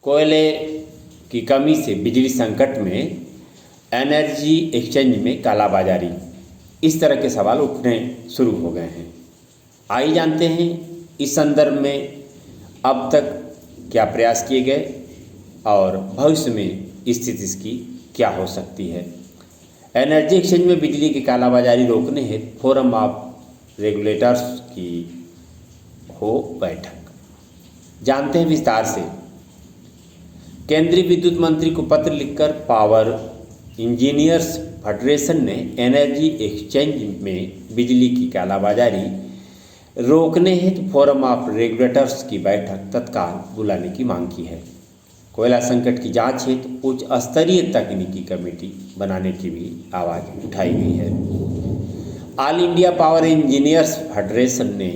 कोयले की कमी से बिजली संकट में एनर्जी एक्सचेंज में कालाबाजारी, इस तरह के सवाल उठने शुरू हो गए हैं। आइए जानते हैं इस संदर्भ में अब तक क्या प्रयास किए गए और भविष्य में स्थिति इसकी क्या हो सकती है। एनर्जी एक्सचेंज में बिजली की कालाबाजारी रोकने हेतु फोरम ऑफ रेगुलेटर्स की हो बैठक, जानते हैं विस्तार से। केंद्रीय विद्युत मंत्री को पत्र लिखकर पावर इंजीनियर्स फेडरेशन ने एनर्जी एक्सचेंज में बिजली की कालाबाजारी रोकने हेतु फोरम ऑफ रेगुलेटर्स की बैठक तत्काल बुलाने की मांग की है। कोयला संकट की जांच हेतु उच्च स्तरीय तकनीकी कमेटी बनाने की भी आवाज़ उठाई गई है। All India power engineers federation ने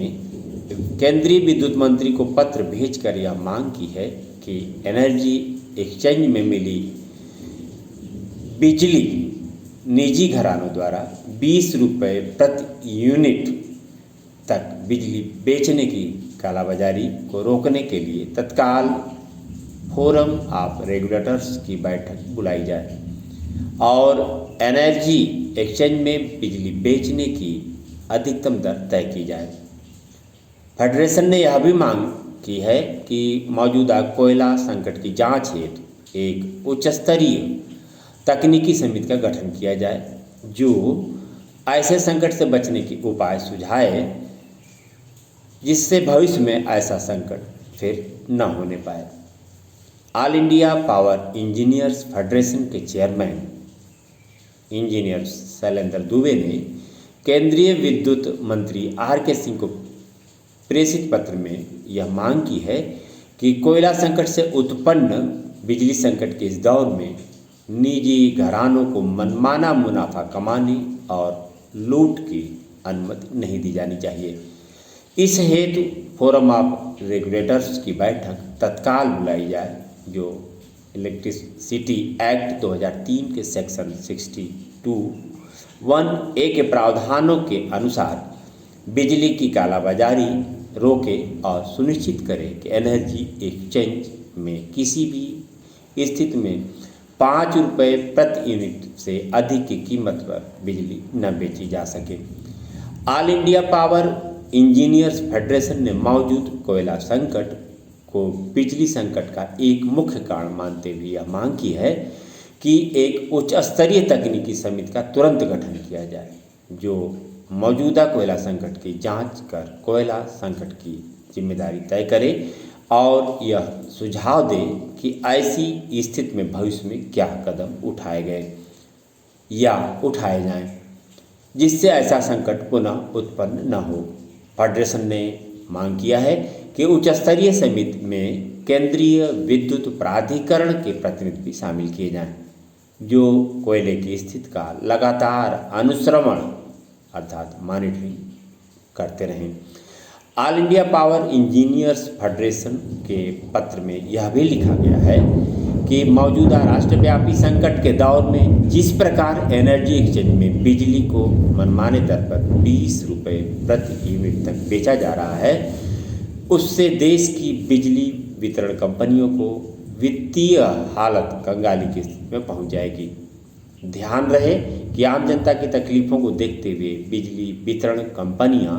केंद्रीय विद्युत मंत्री को पत्र भेजकर यह मांग की है कि एनर्जी एक्सचेंज में मिली बिजली निजी घरानों द्वारा 20 रुपये प्रति यूनिट तक बिजली बेचने की कालाबाजारी को रोकने के लिए तत्काल फोरम ऑफ रेगुलेटर्स की बैठक बुलाई जाए और एनर्जी एक्सचेंज में बिजली बेचने की अधिकतम दर तय की जाए। फेडरेशन ने यह भी मांग की है कि मौजूदा कोयला संकट की जांच हेतु एक उच्च स्तरीय तकनीकी समिति का गठन किया जाए जो ऐसे संकट से बचने के उपाय सुझाए जिससे भविष्य में ऐसा संकट फिर न होने पाए। All India power engineers federation के चेयरमैन इंजीनियर शैलेंद्र दुबे ने केंद्रीय विद्युत मंत्री आर के सिंह को प्रेषित पत्र में यह मांग की है कि कोयला संकट से उत्पन्न बिजली संकट के इस दौर में निजी घरानों को मनमाना मुनाफा कमाने और लूट की अनुमति नहीं दी जानी चाहिए। इस हेतु फोरम ऑफ रेगुलेटर्स की बैठक तत्काल बुलाई जाए जो इलेक्ट्रिसिटी एक्ट 2003 के सेक्शन 62(1)(a) के प्रावधानों के अनुसार बिजली की कालाबाजारी रोके और सुनिश्चित करे कि एनर्जी एक्सचेंज में किसी भी स्थिति में 5 रुपये प्रति यूनिट से अधिक की कीमत पर बिजली न बेची जा सके। All India power engineers federation ने मौजूद कोयला संकट को बिजली संकट का एक मुख्य कारण मानते हुए यह मांग की है कि एक उच्च स्तरीय तकनीकी समिति का तुरंत गठन किया जाए जो मौजूदा कोयला संकट की जांच कर कोयला संकट की जिम्मेदारी तय करे और यह सुझाव दे कि ऐसी स्थिति में भविष्य में क्या कदम उठाए गए या उठाए जाएं जिससे ऐसा संकट पुनः उत्पन्न न हो। फेडरेशन ने मांग किया है कि उच्च स्तरीय समिति में केंद्रीय विद्युत प्राधिकरण के प्रतिनिधि भी शामिल किए जाएं जो कोयले की स्थिति का लगातार अनुश्रवण अर्थात मॉनिटरिंग करते रहें। All India power engineers federation के पत्र में यह भी लिखा गया है कि मौजूदा राष्ट्रव्यापी संकट के दौर में जिस प्रकार एनर्जी एक्सचेंज में बिजली को मनमाने दर पर 20 रुपये प्रति यूनिट तक बेचा जा रहा है उससे देश की बिजली वितरण कंपनियों को वित्तीय हालत कंगाली की स्थिति में पहुंच जाएगी। ध्यान रहे कि आम जनता की तकलीफ़ों को देखते हुए बिजली वितरण कंपनियां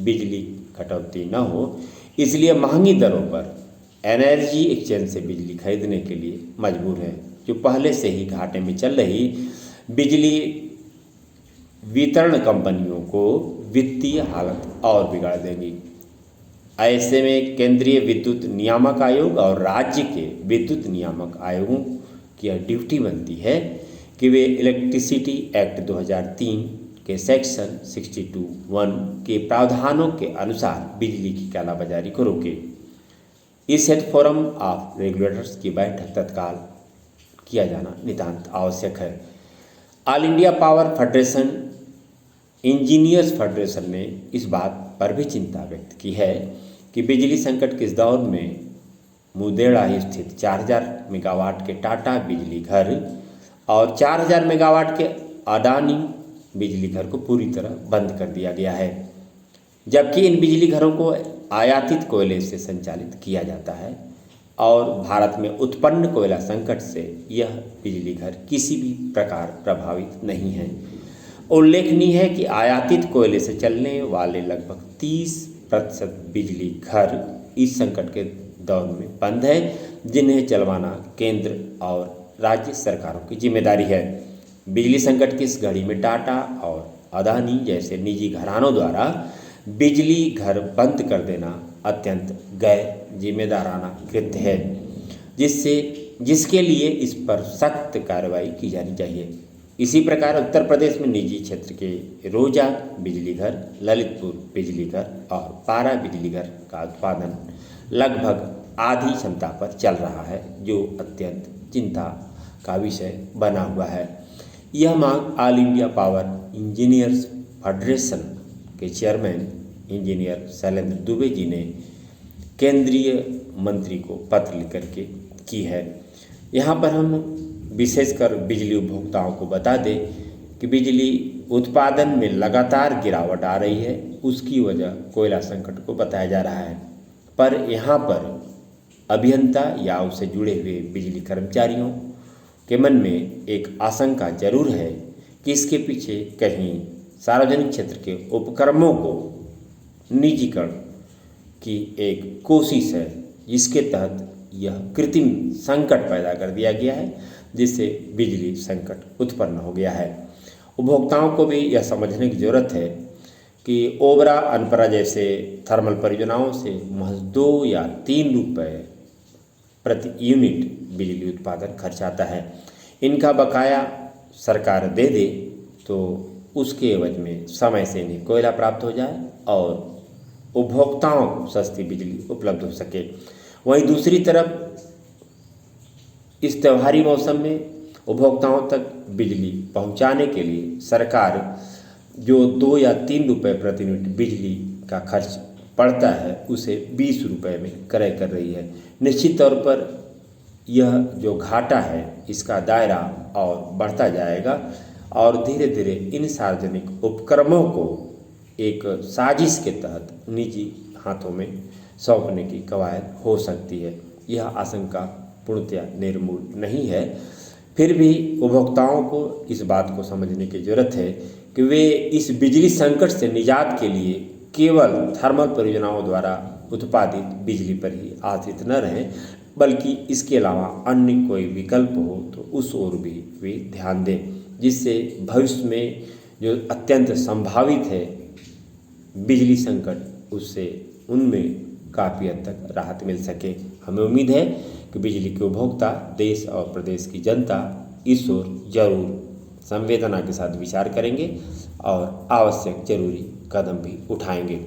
बिजली कटौती न हो इसलिए महंगी दरों पर एनर्जी एक्सचेंज से बिजली खरीदने के लिए मजबूर है जो पहले से ही घाटे में चल रही बिजली वितरण कंपनियों को वित्तीय हालत और बिगाड़ देंगी। ऐसे में केंद्रीय विद्युत नियामक आयोग और राज्य के विद्युत नियामक आयोगों की यह ड्यूटी बनती है कि वे इलेक्ट्रिसिटी एक्ट 2003 के सेक्शन 62(1) के प्रावधानों के अनुसार बिजली की कालाबाजारी को रोके। इस हेतु फोरम ऑफ रेगुलेटर्स की बैठक तत्काल किया जाना नितांत आवश्यक है। All India power federation engineers federation ने इस बात पर भी चिंता व्यक्त की है कि बिजली संकट के इस दौर में मुदेड़ा स्थित 4000 मेगावाट के टाटा बिजली घर और 4000 मेगावाट के अडानी बिजली घर को पूरी तरह बंद कर दिया गया है जबकि इन बिजली घरों को आयातित कोयले से संचालित किया जाता है और भारत में उत्पन्न कोयला संकट से यह बिजली घर किसी भी प्रकार प्रभावित नहीं है। उल्लेखनीय है कि आयातित कोयले से चलने वाले लगभग 30% बिजली घर इस संकट के दौर में बंद है, जिन्हें चलवाना केंद्र और राज्य सरकारों की जिम्मेदारी है। बिजली संकट की इस घड़ी में टाटा और अदानी जैसे निजी घरानों द्वारा बिजली घर बंद कर देना अत्यंत गैर जिम्मेदाराना कृत्य है, जिसके लिए इस पर सख्त कार्रवाई की जानी चाहिए। इसी प्रकार उत्तर प्रदेश में निजी क्षेत्र के रोजा बिजली घर, ललितपुर बिजली घर और पारा बिजली घर का उत्पादन लगभग आधी क्षमता पर चल रहा है, जो अत्यंत चिंता का विषय बना हुआ है। यह मांग all India power engineers federation के चेयरमैन इंजीनियर शैलेंद्र दुबे जी ने केंद्रीय मंत्री को पत्र लिख करके की है। यहाँ पर हम विशेषकर बिजली उपभोक्ताओं को बता दें कि बिजली उत्पादन में लगातार गिरावट आ रही है। उसकी वजह कोयला संकट को बताया जा रहा है, पर यहाँ पर अभियंता या उससे जुड़े हुए बिजली कर्मचारियों के मन में एक आशंका जरूर है कि इसके पीछे कहीं सार्वजनिक क्षेत्र के उपक्रमों को निजीकरण की एक कोशिश है, जिसके तहत यह कृत्रिम संकट पैदा कर दिया गया है, जिससे बिजली संकट उत्पन्न हो गया है। उपभोक्ताओं को भी यह समझने की जरूरत है कि ओबरा अनपरा जैसे थर्मल परियोजनाओं से महज 2 या 3 रुपये प्रति यूनिट बिजली उत्पादन खर्च आता है। इनका बकाया सरकार दे दे तो उसके एवज में समय से इन्हें कोयला प्राप्त हो जाए और उपभोक्ताओं को सस्ती बिजली उपलब्ध हो सके। वहीं दूसरी तरफ इस त्योहारी मौसम में उपभोक्ताओं तक बिजली पहुंचाने के लिए सरकार जो 2 या 3 रुपये प्रति यूनिट बिजली का खर्च पड़ता है, उसे 20 रुपये में क्रय कर रही है। निश्चित तौर पर यह जो घाटा है, इसका दायरा और बढ़ता जाएगा और धीरे धीरे इन सार्वजनिक उपक्रमों को एक साजिश के तहत निजी हाथों में सौंपने की कवायद हो सकती है। यह आशंका पूर्णतया निर्मूल नहीं है, फिर भी उपभोक्ताओं को इस बात को समझने की जरूरत है कि वे इस बिजली संकट से निजात के लिए केवल थर्मल परियोजनाओं द्वारा उत्पादित बिजली पर ही आश्रित न रहें, बल्कि इसके अलावा अन्य कोई विकल्प हो तो उस ओर भी वे ध्यान दें, जिससे भविष्य में जो अत्यंत संभावित है बिजली संकट, उससे उनमें काफ़ी हद तक राहत मिल सके। हमें उम्मीद है कि बिजली के उपभोक्ता, देश और प्रदेश की जनता इस ओर जरूर संवेदना के साथ विचार करेंगे और आवश्यक जरूरी कदम भी उठाएंगे।